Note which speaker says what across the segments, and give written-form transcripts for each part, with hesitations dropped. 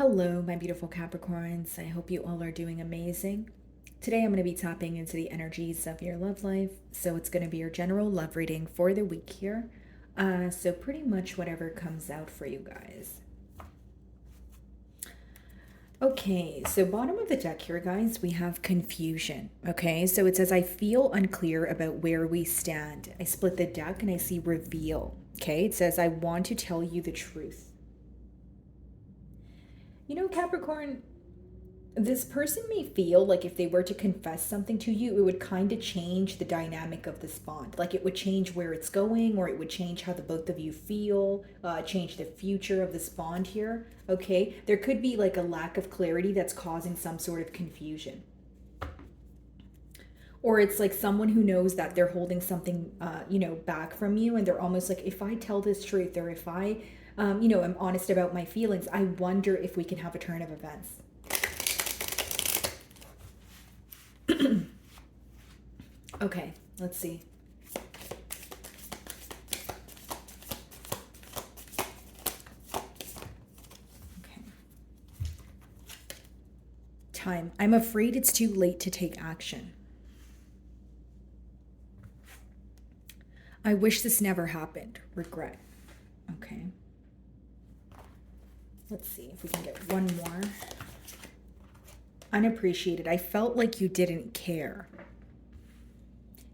Speaker 1: Hello, my beautiful Capricorns. I hope you all are doing amazing. Today, I'm going to be tapping into the energies of your love life. So, it's going to be your general love reading for the week here. So, pretty much whatever comes out for you guys. Okay, so bottom of the deck here, guys, we have confusion. Okay, so it says, I feel unclear about where we stand. I split the deck and I see reveal. Okay, it says, I want to tell you the truth. You know, Capricorn, this person may feel like if they were to confess something to you, it would kind of change the dynamic of this bond. Like it would change where it's going, or it would change how the both of you feel, change the future of this bond here. Okay, there could be like a lack of clarity that's causing some sort of confusion. Or it's like someone who knows that they're holding something, back from you, and they're almost like, if I tell this truth, or if I, am honest about my feelings, I wonder if we can have a turn of events. Okay, let's see. Okay. Time. I'm afraid it's too late to take action. I wish this never happened. Regret. Okay. Let's see if we can get one more. Unappreciated. I felt like you didn't care.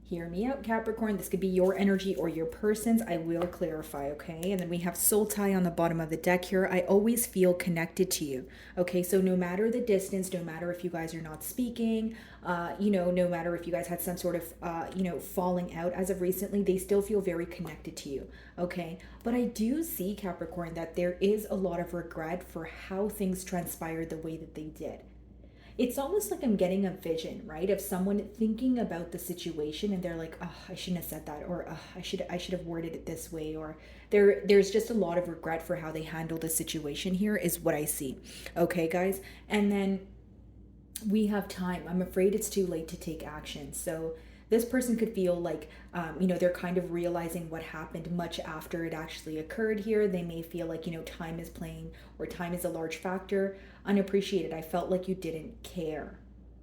Speaker 1: Hear me out, Capricorn. This could be your energy or your person's. I will clarify, okay? And then we have soul tie on the bottom of the deck here. I always feel connected to you, okay? So no matter the distance, no matter if you guys are not speaking, no matter if you guys had some sort of, falling out as of recently, they still feel very connected to you, okay? But I do see, Capricorn, that there is a lot of regret for how things transpired the way that they did. It's almost like I'm getting a vision, right, of someone thinking about the situation and they're like, oh, I shouldn't have said that, or oh, I should have worded it this way, or there's just a lot of regret for how they handled the situation here is what I see. Okay, guys, and then we have time. I'm afraid it's too late to take action. So this person could feel like, they're kind of realizing what happened much after it actually occurred here. They may feel like, time is playing, or time is a large factor. Unappreciated. I felt like you didn't care.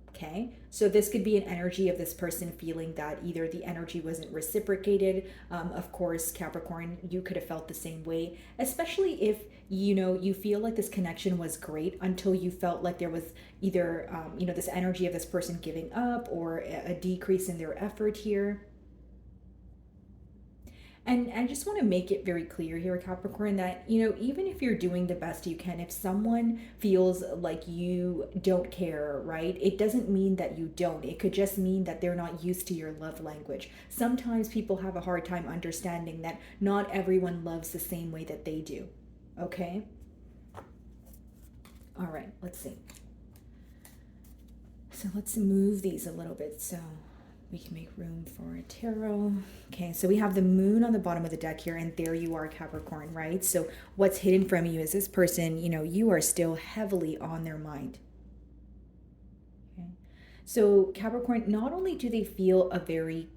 Speaker 1: Okay, so this could be an energy of this person feeling that either the energy wasn't reciprocated. Of course, Capricorn, you could have felt the same way, especially if you feel like this connection was great until you felt like there was either this energy of this person giving up, or a decrease in their effort here. And I just want to make it very clear here, Capricorn, that, even if you're doing the best you can, if someone feels like you don't care, right, it doesn't mean that you don't. It could just mean that they're not used to your love language. Sometimes people have a hard time understanding that not everyone loves the same way that they do. Okay? All right, let's see. So let's move these a little bit so we can make room for a tarot. Okay, so we have the moon on the bottom of the deck here, and there you are, Capricorn, right? So what's hidden from you is this person, you are still heavily on their mind. Okay. So Capricorn, not only do they feel a very,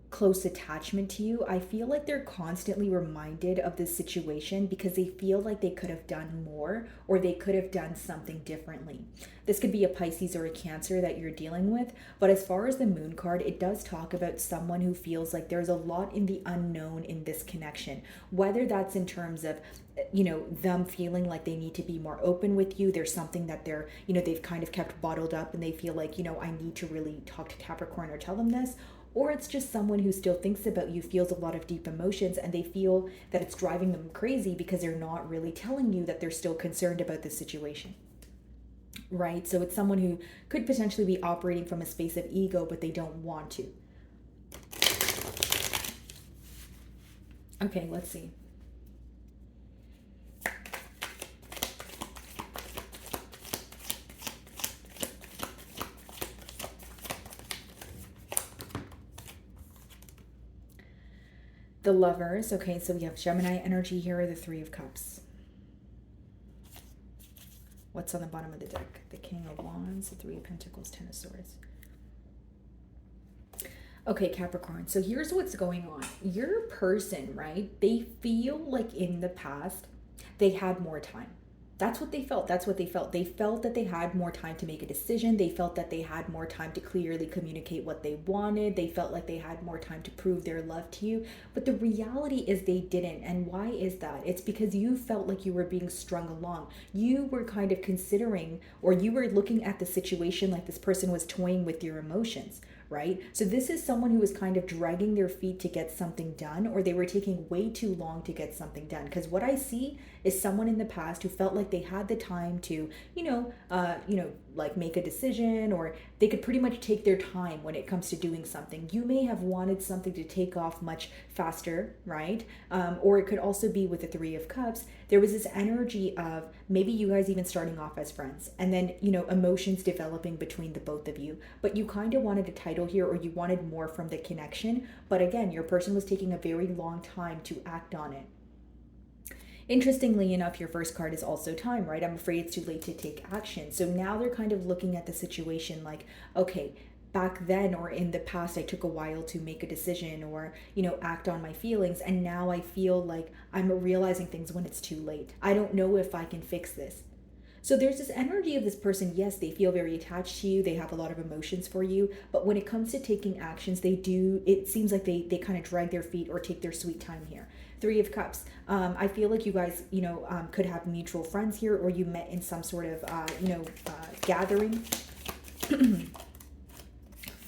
Speaker 1: close attachment to you, I feel like they're constantly reminded of this situation because they feel like they could have done more, or they could have done something differently. This could be a Pisces or a Cancer that you're dealing with, but as far as the moon card, it does talk about someone who feels like there's a lot in the unknown in this connection, whether that's in terms of them feeling like they need to be more open with you. There's something that they've kind of kept bottled up, and they feel like, I need to really talk to Capricorn or tell them this. Or it's just someone who still thinks about you, feels a lot of deep emotions, and they feel that it's driving them crazy because they're not really telling you that they're still concerned about this situation. Right? So it's someone who could potentially be operating from a space of ego, but they don't want to. Okay, let's see. The Lovers. Okay, so we have Gemini energy here, the Three of Cups. What's on the bottom of the deck? The King of Wands, the Three of Pentacles, Ten of Swords. Okay, Capricorn, so here's what's going on. Your person, right, they feel like in the past they had more time. That's what they felt. That's what they felt. They felt that they had more time to make a decision. They felt that they had more time to clearly communicate what they wanted. They felt like they had more time to prove their love to you. But the reality is they didn't. And why is that? It's because you felt like you were being strung along. You were kind of considering, or you were looking at the situation like this person was toying with your emotions, right? So this is someone who was kind of dragging their feet to get something done, or they were taking way too long to get something done. Because what I see is someone in the past who felt like they had the time to, like make a decision, or they could pretty much take their time when it comes to doing something. You may have wanted something to take off much faster, right? Or it could also be with the Three of Cups. There was this energy of maybe you guys even starting off as friends, and then, emotions developing between the both of you. But you kind of wanted a title here, or you wanted more from the connection. But again, your person was taking a very long time to act on it. Interestingly enough, your first card is also time, right? I'm afraid it's too late to take action. So now they're kind of looking at the situation like, okay, back then or in the past, I took a while to make a decision or, act on my feelings. And now I feel like I'm realizing things when it's too late. I don't know if I can fix this. So there's this energy of this person. Yes, they feel very attached to you. They have a lot of emotions for you. But when it comes to taking actions, it seems like they kind of drag their feet or take their sweet time here. Three of Cups. I feel like you guys, could have mutual friends here, or you met in some sort of, gathering.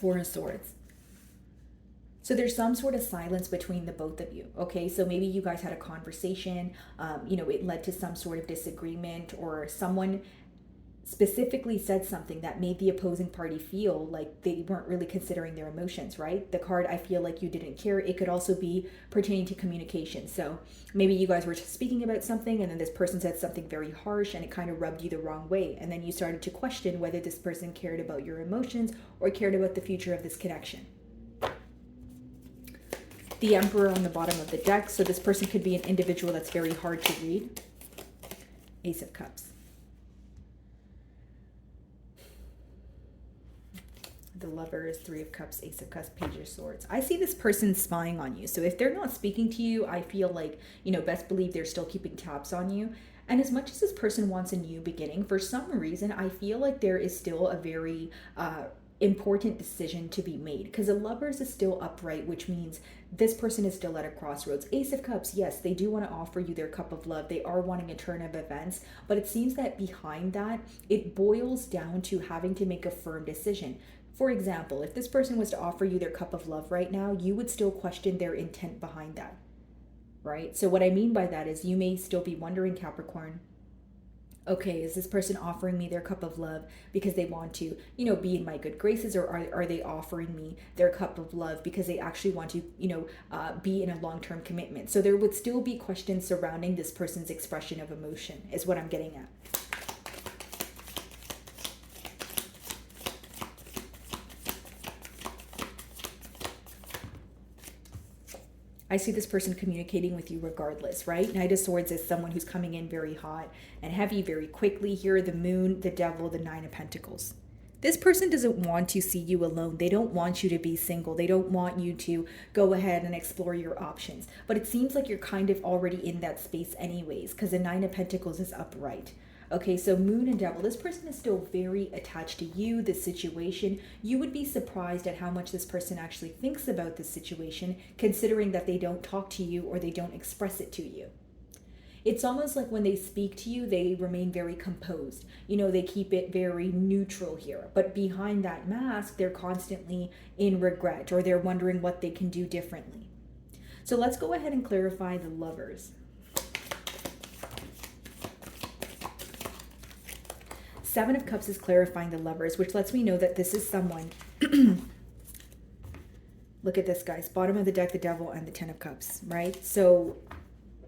Speaker 1: Four of Swords. So there's some sort of silence between the both of you, okay? So maybe you guys had a conversation, it led to some sort of disagreement, or someone specifically said something that made the opposing party feel like they weren't really considering their emotions, right? The card, I feel like you didn't care. It could also be pertaining to communication. So maybe you guys were speaking about something, and then this person said something very harsh, and it kind of rubbed you the wrong way. And then you started to question whether this person cared about your emotions or cared about the future of this connection. The Emperor on the bottom of the deck. So this person could be an individual that's very hard to read. Ace of Cups. The Lovers, Three of Cups, Ace of Cups, Page of Swords. I see this person spying on you. So if they're not speaking to you, I feel like, best believe they're still keeping tabs on you. And as much as this person wants a new beginning, for some reason, I feel like there is still a very important decision to be made, because the Lovers is still upright, which means this person is still at a crossroads. Ace of Cups, yes, they do want to offer you their cup of love. They are wanting a turn of events, but it seems that behind that, it boils down to having to make a firm decision. For example, if this person was to offer you their cup of love right now, you would still question their intent behind that, right? So what I mean by that is you may still be wondering, Capricorn, okay, is this person offering me their cup of love because they want to, be in my good graces, or are they offering me their cup of love because they actually want to, be in a long-term commitment? So there would still be questions surrounding this person's expression of emotion, is what I'm getting at. I see this person communicating with you regardless, right? Knight of Swords is someone who's coming in very hot and heavy very quickly. Here, the Moon, the Devil, the Nine of Pentacles. This person doesn't want to see you alone. They don't want you to be single. They don't want you to go ahead and explore your options. But it seems like you're kind of already in that space anyways, because the Nine of Pentacles is upright. Okay, so Moon and Devil, this person is still very attached to you, this situation. You would be surprised at how much this person actually thinks about this situation, considering that they don't talk to you or they don't express it to you. It's almost like when they speak to you, they remain very composed. They keep it very neutral here. But behind that mask, they're constantly in regret, or they're wondering what they can do differently. So let's go ahead and clarify the Lovers. Seven of Cups is clarifying the Lovers, which lets me know that this is someone. Look at this, guys. Bottom of the deck, the Devil and the Ten of Cups, right? So,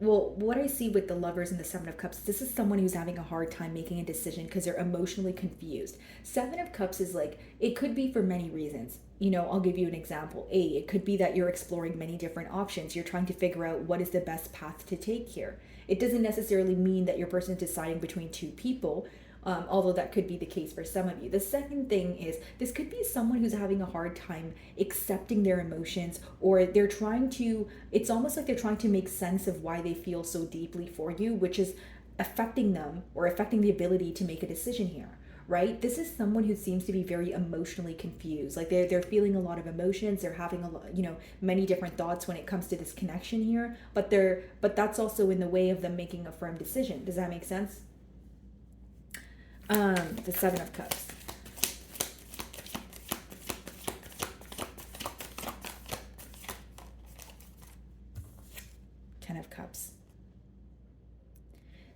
Speaker 1: what I see with the Lovers and the Seven of Cups, this is someone who's having a hard time making a decision because they're emotionally confused. Seven of Cups is like, it could be for many reasons. I'll give you an example. It could be that you're exploring many different options. You're trying to figure out what is the best path to take here. It doesn't necessarily mean that your person is deciding between two people, although that could be the case for some of you. The second thing is, this could be someone who's having a hard time accepting their emotions, or they're trying to, it's almost like they're trying to make sense of why they feel so deeply for you, which is affecting them or affecting the ability to make a decision here, right? This is someone who seems to be very emotionally confused. Like they're feeling a lot of emotions. They're having a lot, many different thoughts when it comes to this connection here, but that's also in the way of them making a firm decision. Does that make sense? The Seven of Cups. Ten of Cups.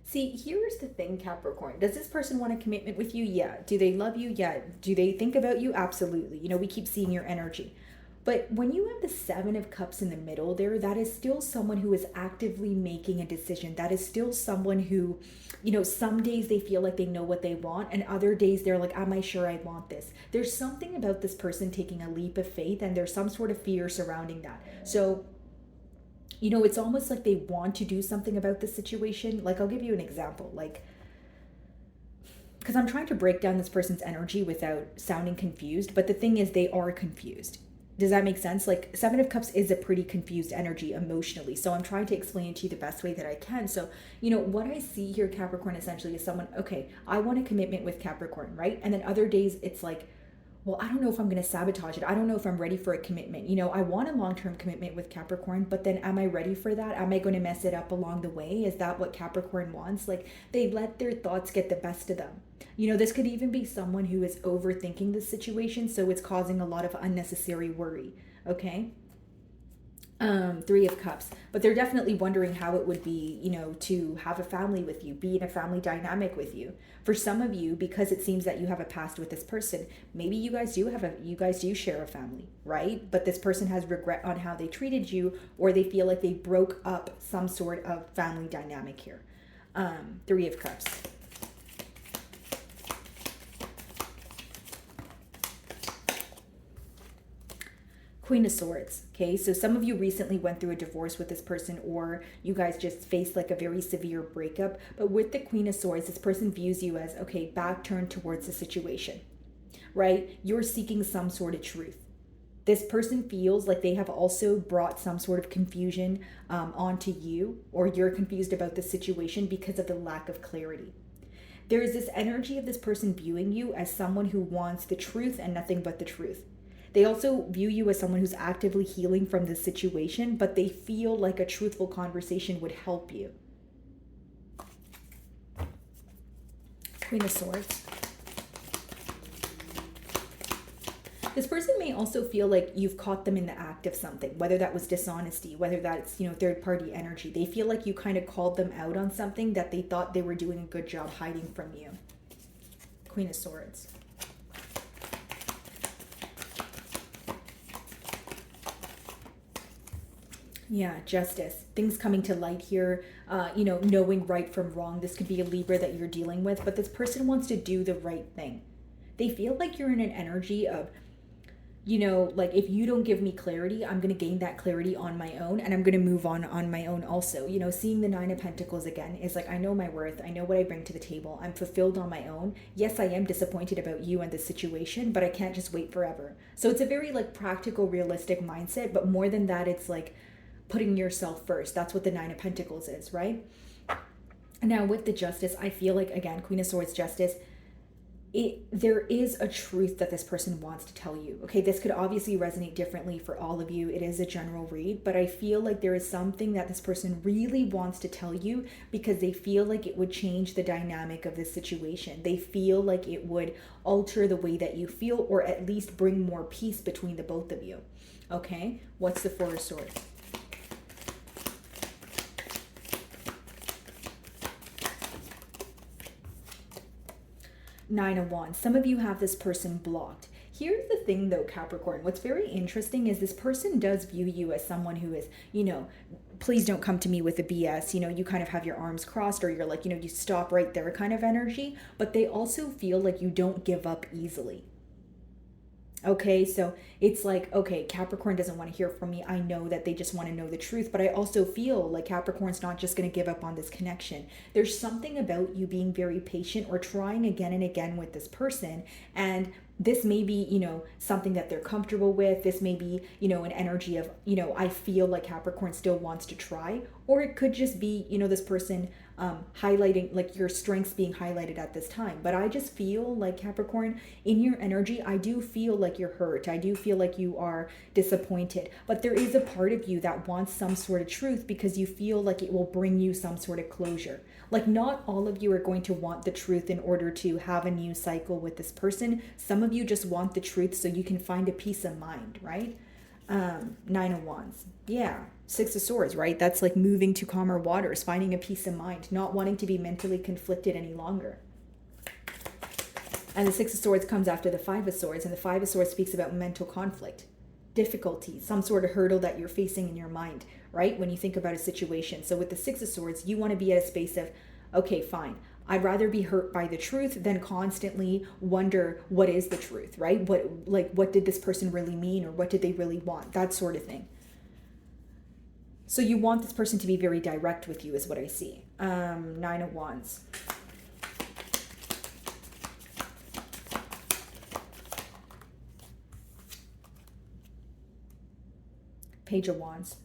Speaker 1: See, here's the thing, Capricorn. Does this person want a commitment with you? Yeah. Do they love you? Yeah. Do they think about you? Absolutely. We keep seeing your energy. But when you have the Seven of Cups in the middle there, that is still someone who is actively making a decision. That is still someone who, some days they feel like they know what they want, and other days they're like, am I sure I want this? There's something about this person taking a leap of faith, and there's some sort of fear surrounding that. So it's almost like they want to do something about the situation. Like, I'll give you an example. Like, because I'm trying to break down this person's energy without sounding confused. But the thing is, they are confused. Does that make sense? Like, Seven of Cups is a pretty confused energy emotionally. So I'm trying to explain it to you the best way that I can. So, what I see here, Capricorn, essentially is someone, okay, I want a commitment with Capricorn, right? And then other days it's like, well, I don't know if I'm going to sabotage it. I don't know if I'm ready for a commitment. I want a long-term commitment with Capricorn, but then am I ready for that? Am I going to mess it up along the way? Is that what Capricorn wants? Like, they let their thoughts get the best of them. This could even be someone who is overthinking the situation, so it's causing a lot of unnecessary worry, okay? Three of Cups, but they're definitely wondering how it would be, to have a family with you, be in a family dynamic with you. For some of you, because it seems that you have a past with this person, maybe you guys do share a family, right? But this person has regret on how they treated you, or they feel like they broke up some sort of family dynamic here. Three of Cups. Queen of Swords, okay? So some of you recently went through a divorce with this person, or you guys just faced like a very severe breakup. But with the Queen of Swords, this person views you as, okay, back turned towards the situation, right? You're seeking some sort of truth. This person feels like they have also brought some sort of confusion onto you, or you're confused about the situation because of the lack of clarity. There is this energy of this person viewing you as someone who wants the truth and nothing but the truth. They also view you as someone who's actively healing from this situation, but they feel like a truthful conversation would help you. Queen of Swords. This person may also feel like you've caught them in the act of something, whether that was dishonesty, whether that's, third-party energy. They feel like you kind of called them out on something that they thought they were doing a good job hiding from you. Queen of Swords. Yeah, Justice. Things coming to light here, knowing right from wrong. This could be a Libra that you're dealing with, but this person wants to do the right thing. They feel like you're in an energy of, like, if you don't give me clarity, I'm going to gain that clarity on my own, and I'm going to move on my own also. Seeing the Nine of Pentacles again is like, I know my worth. I know what I bring to the table. I'm fulfilled on my own. Yes, I am disappointed about you and the situation, but I can't just wait forever. So it's a very, like, practical, realistic mindset, but more than that, it's like putting yourself first. That's what the Nine of Pentacles is, right? Now with the Justice, I feel like, again, Queen of Swords, Justice, there is a truth that this person wants to tell you. Okay, this could obviously resonate differently for all of you. It is a general read, but I feel like there is something that this person really wants to tell you because they feel like it would change the dynamic of this situation. They feel like it would alter the way that you feel, or at least bring more peace between the both of you. Okay, what's the Four of Swords? Nine of Wands. Some of you have this person blocked. Here's the thing though, Capricorn. What's very interesting is this person does view you as someone who is, please don't come to me with the BS. You kind of have your arms crossed, or you're like, you stop right there kind of energy. But they also feel like you don't give up easily. Okay, so it's like, okay, Capricorn doesn't want to hear from me. I know that they just want to know the truth, but I also feel like Capricorn's not just going to give up on this connection. There's something about you being very patient or trying again and again with this person, and this may be, something that they're comfortable with. This may be, an energy of, I feel like Capricorn still wants to try, or it could just be, this person highlighting, like your strengths being highlighted at this time. But I just feel like, Capricorn, in your energy, I do feel like you're hurt. I do feel like you are disappointed. But there is a part of you that wants some sort of truth because you feel like it will bring you some sort of closure. Like, not all of you are going to want the truth in order to have a new cycle with this person. Some of you just want the truth so you can find a peace of mind, right? Nine of Wands. Yeah. Six of Swords, right? That's like moving to calmer waters, finding a peace of mind, not wanting to be mentally conflicted any longer. And the Six of Swords comes after the Five of Swords, and the Five of Swords speaks about mental conflict, difficulty, some sort of hurdle that you're facing in your mind, right? When you think about a situation. So with the Six of Swords, you want to be at a space of, okay, fine. I'd rather be hurt by the truth than constantly wonder what is the truth, right? What did this person really mean, or what did they really want? That sort of thing. So you want this person to be very direct with you is what I see. Nine of Wands. Page of Wands.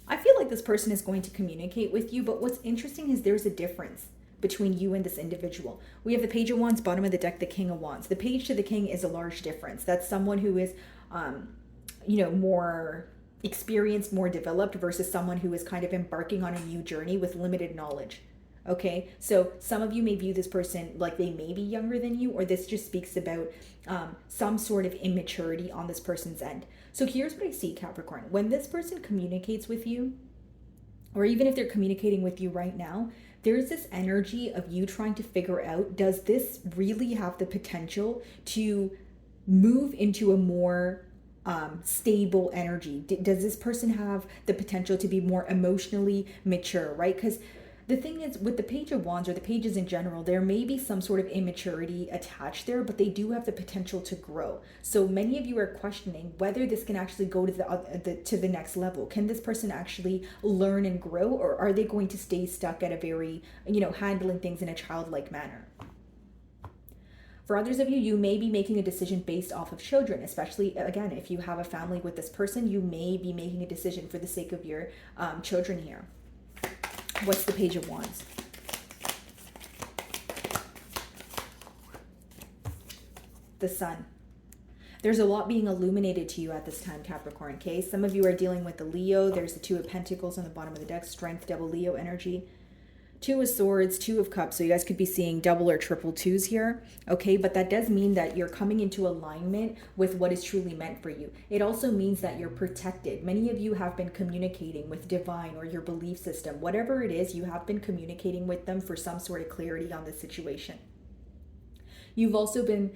Speaker 1: I feel like this person is going to communicate with you, but what's interesting is there's a difference between you and this individual. We have the Page of Wands, bottom of the deck, the King of Wands. The Page to the King is a large difference. That's someone who is, more experienced, more developed, versus someone who is kind of embarking on a new journey with limited knowledge. Okay, so some of you may view this person like they may be younger than you, or this just speaks about some sort of immaturity on this person's end. So here's what I see, Capricorn. When this person communicates with you, or even if they're communicating with you right now, there's this energy of you trying to figure out, does this really have the potential to move into a more stable energy? Does this person have the potential to be more emotionally mature, right? Because the thing is, with the Page of Wands, or the pages in general, there may be some sort of immaturity attached there, but they do have the potential to grow. So many of you are questioning whether this can actually go to the next level. Can this person actually learn and grow, or are they going to stay stuck at a very, handling things in a childlike manner? For others of you, you may be making a decision based off of children, especially, again, if you have a family with this person, you may be making a decision for the sake of your children here. What's the Page of Wands? The Sun. There's a lot being illuminated to you at this time, Capricorn, okay? Some of you are dealing with the Leo. There's the Two of Pentacles on the bottom of the deck, strength, double Leo energy. Two of Swords, Two of Cups. So you guys could be seeing double or triple twos here, okay? But that does mean that you're coming into alignment with what is truly meant for you. It also means that you're protected. Many of you have been communicating with divine or your belief system. Whatever it is, you have been communicating with them for some sort of clarity on the situation. You've also been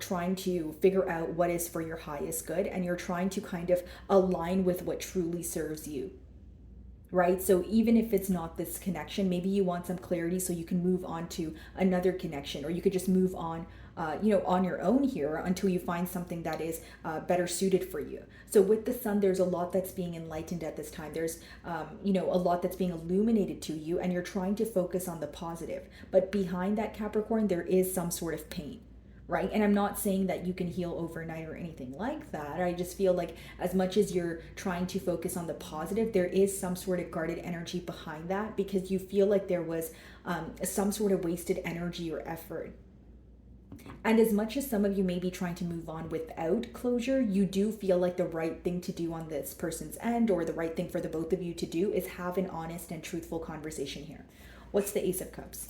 Speaker 1: trying to figure out what is for your highest good, and you're trying to kind of align with what truly serves you. Right? So even if it's not this connection, maybe you want some clarity so you can move on to another connection, or you could just move on, on your own here until you find something that is better suited for you. So with the Sun, there's a lot that's being enlightened at this time. There's, a lot that's being illuminated to you, and you're trying to focus on the positive. But behind that, Capricorn, there is some sort of pain. Right? And I'm not saying that you can heal overnight or anything like that. I just feel like as much as you're trying to focus on the positive, there is some sort of guarded energy behind that, because you feel like there was some sort of wasted energy or effort. And as much as some of you may be trying to move on without closure, you do feel like the right thing to do on this person's end, or the right thing for the both of you to do, is have an honest and truthful conversation here. What's the Ace of Cups?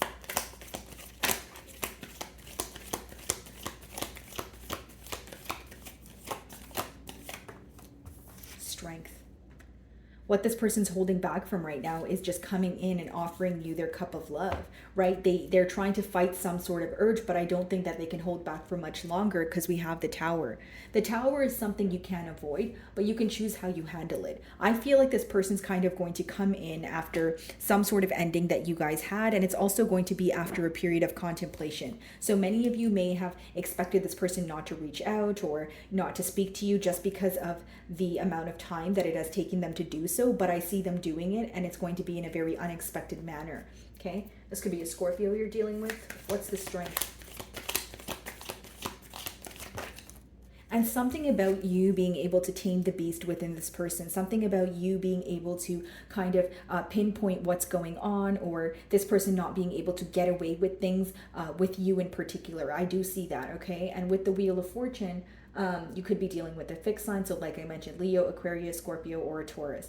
Speaker 1: Strength. What this person's holding back from right now is just coming in and offering you their cup of love, right? They're trying to fight some sort of urge, but I don't think that they can hold back for much longer, because we have the Tower. The Tower is something you can't avoid, but you can choose how you handle it. I feel like this person's kind of going to come in after some sort of ending that you guys had, and it's also going to be after a period of contemplation. So many of you may have expected this person not to reach out or not to speak to you just because of the amount of time that it has taken them to do so, but I see them doing it, and it's going to be in a very unexpected manner. Okay, this could be a Scorpio you're dealing with. What's the Strength? And something about you being able to tame the beast within this person, something about you being able to kind of pinpoint what's going on, or this person not being able to get away with things with you in particular. I do see that, okay? And with the Wheel of Fortune, you could be dealing with a fixed sign. So like I mentioned, Leo, Aquarius, Scorpio, or a Taurus.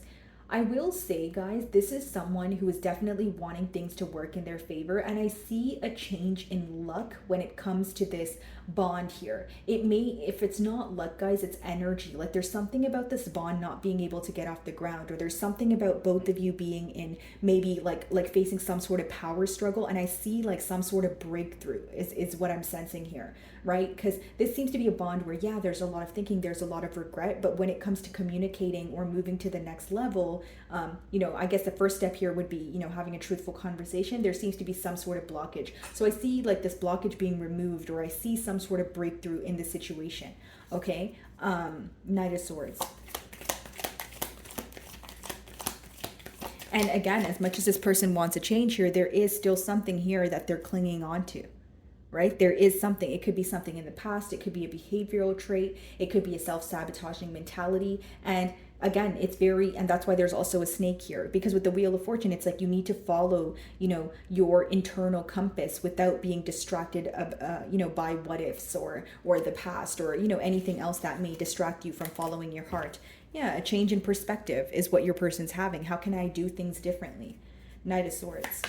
Speaker 1: I will say, guys, this is someone who is definitely wanting things to work in their favor. And I see a change in luck when it comes to this bond here. It may, if it's not luck, guys, it's energy. Like there's something about this bond not being able to get off the ground, or there's something about both of you being in maybe like facing some sort of power struggle. And I see like some sort of breakthrough is what I'm sensing here, right? Because this seems to be a bond where, yeah, there's a lot of thinking, there's a lot of regret, but when it comes to communicating or moving to the next level, I guess the first step here would be, having a truthful conversation. There seems to be some sort of blockage. So I see like this blockage being removed, or I see some sort of breakthrough in the situation. Okay. Knight of Swords. And again, as much as this person wants a change here, there is still something here that they're clinging on to. Right? There is something. It could be something in the past. It could be a behavioral trait. It could be a self-sabotaging mentality. And again, and that's why there's also a snake here, because with the Wheel of Fortune, it's like you need to follow, your internal compass without being distracted by what ifs or the past, or, anything else that may distract you from following your heart. Yeah, a change in perspective is what your person's having. How can I do things differently? Knight of Swords.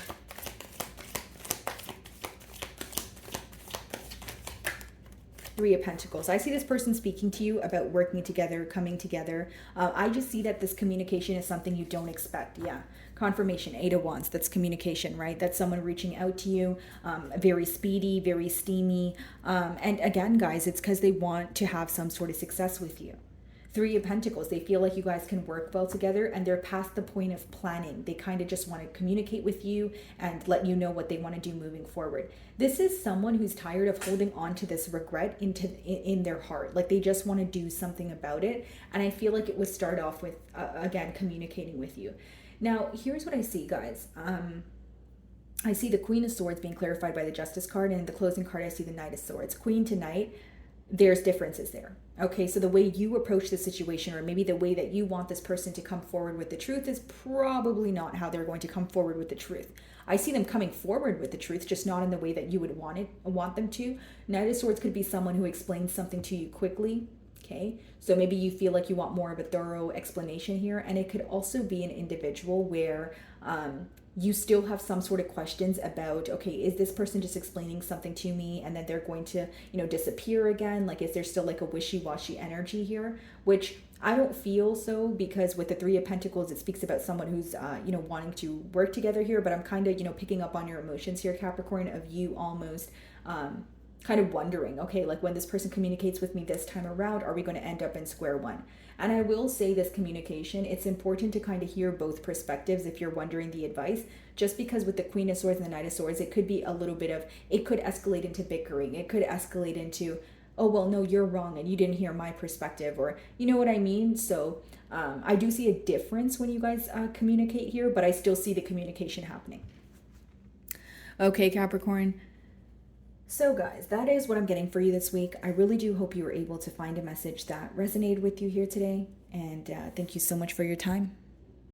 Speaker 1: Three of Pentacles. I see this person speaking to you about working together, coming together. I just see that this communication is something you don't expect. Yeah. Confirmation, Eight of Wands. That's communication, right? That's someone reaching out to you, very speedy, very steamy. And again, guys, it's because they want to have some sort of success with you. Three of Pentacles. They feel like you guys can work well together, and they're past the point of planning. They kind of just want to communicate with you and let you know what they want to do moving forward. This is someone who's tired of holding on to this regret in their heart. Like they just want to do something about it. And I feel like it would start off with, again, communicating with you. Now, here's what I see, guys. I see the Queen of Swords being clarified by the Justice card, and in the closing card, I see the Knight of Swords. Queen to Knight. There's differences there. Okay, so the way you approach the situation, or maybe the way that you want this person to come forward with the truth, is probably not how they're going to come forward with the truth. I see them coming forward with the truth, just not in the way that you would want them to. Knight of Swords could be someone who explains something to you quickly. Okay, so maybe you feel like you want more of a thorough explanation here, and it could also be an individual where you still have some sort of questions about, okay, is this person just explaining something to me and then they're going to, disappear again? Like, is there still like a wishy-washy energy here? Which I don't feel so, because with the Three of Pentacles, it speaks about someone who's, wanting to work together here, but I'm kind of, picking up on your emotions here, Capricorn, of you almost, kind of wondering, okay, like when this person communicates with me this time around, are we going to end up in square one? And I will say this communication, it's important to kind of hear both perspectives if you're wondering the advice, just because with the Queen of Swords and the Knight of Swords, it could be a little bit of, it could escalate into bickering. It could escalate into, oh, well, no, you're wrong and you didn't hear my perspective, or you know what I mean? So I do see a difference when you guys communicate here, but I still see the communication happening. Okay, Capricorn. So guys, that is what I'm getting for you this week. I really do hope you were able to find a message that resonated with you here today. And thank you so much for your time.